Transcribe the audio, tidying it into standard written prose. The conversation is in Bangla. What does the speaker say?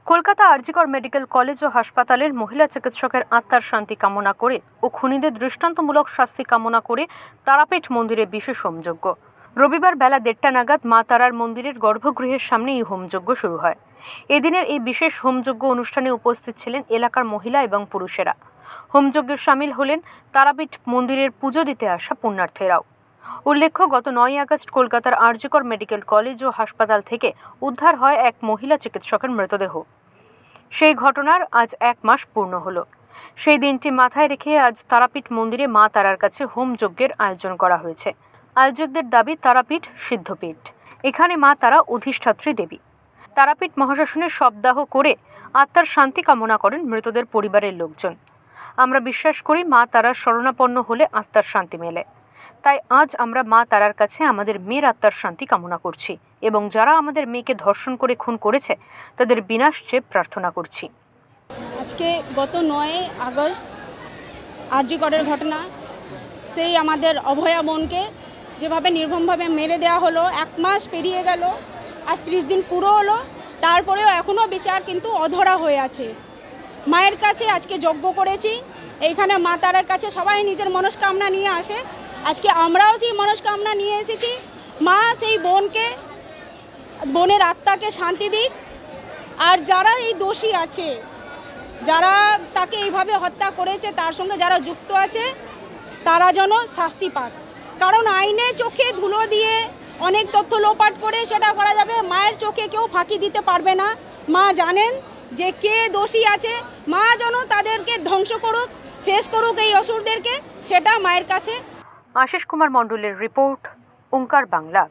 কলকাতা আরজিকর মেডিকেল কলেজ ও হাসপাতালের মহিলা চিকিৎসকের আত্মার শান্তি কামনা করে ও খুনিদের দৃষ্টান্তমূলক শাস্তি কামনা করে তারাপীঠ মন্দিরে বিশেষ হোমযজ্ঞ। রবিবার বেলা 1:30 নাগাদ মা তারার মন্দিরের গর্ভগৃহের সামনে এই হোমযজ্ঞ শুরু হয়। এদিনের এই বিশেষ হোমযজ্ঞ অনুষ্ঠানে উপস্থিত ছিলেন এলাকার মহিলা এবং পুরুষেরা। হোমযজ্ঞে সামিল হলেন তারাপীঠ মন্দিরের পুজো দিতে আসা পুণ্যার্থীরাও। উল্লেখ্য, গত 9 আগস্ট কলকাতার আরজিকর মেডিকেল কলেজ ও হাসপাতাল থেকে উদ্ধার হয় এক মহিলা চিকিৎসকের মৃতদেহ। সেই ঘটনার আজ 1 মাস পূর্ণ হলো। সেই দিনটি মাথায় রেখে আজ তারাপীঠ মন্দিরে মা তারার কাছে হোমযজ্ঞের আয়োজন করা হয়েছে। আয়োজকদের দাবি তারাপীঠ সিদ্ধপীঠ, এখানে মা তারা অধিষ্ঠাত্রী দেবী। তারাপীঠ মহাশ্মশানে শবদাহ করে আত্মার শান্তি কামনা করেন মৃতদের পরিবারের লোকজন। আমরা বিশ্বাস করি মা তারার শরণাপন্ন হলে আত্মার শান্তি মেলে। তাই আজ আমরা মা তারার কাছে আমাদের মেয়ের আত্মার শান্তি কামনা করছি এবং যারা আমাদের মেয়েকে ধর্ষণ করে খুন করেছে তাদের বিনাশ চেয়ে প্রার্থনা করছি। আজকে গত 9 আগস্ট আরজিকরের ঘটনা, সেই আমাদের অভয়া বোনকে যেভাবে নির্মমভাবে মেরে দেওয়া হলো, 1 মাস পেরিয়ে গেল, আজ 30 দিন পুরো হলো, তারপরেও এখনও বিচার কিন্তু অধরা হয়ে আছে। মায়ের কাছে আজকে যজ্ঞ করেছি, এইখানে মা তারার কাছে সবাই নিজের মনস্কামনা নিয়ে আসে। আজকে আমরাও সেই মনস্কামনা নিয়ে এসেছি, মা সেই বোনের আত্মাকে শান্তি দিক। আর যারা এই দোষী আছে, যারা তাকে এইভাবে হত্যা করেছে, তার সঙ্গে যারা যুক্ত আছে, তারা যেন শাস্তি পাক। কারণ আইনে চোখে ধুলো দিয়ে অনেক তথ্য লোপাট করে সেটা করা যাবে, মায়ের চোখে কেউ ফাঁকি দিতে পারবে না। মা জানেন যে কে দোষী আছে, মা যেন তাদেরকে ধ্বংস করুক, শেষ করুক এই অসুরদেরকে, সেটা মায়ের কাছে। আশিস কুমার মণ্ডলের রিপোর্ট, ওঙ্কার বাংলা।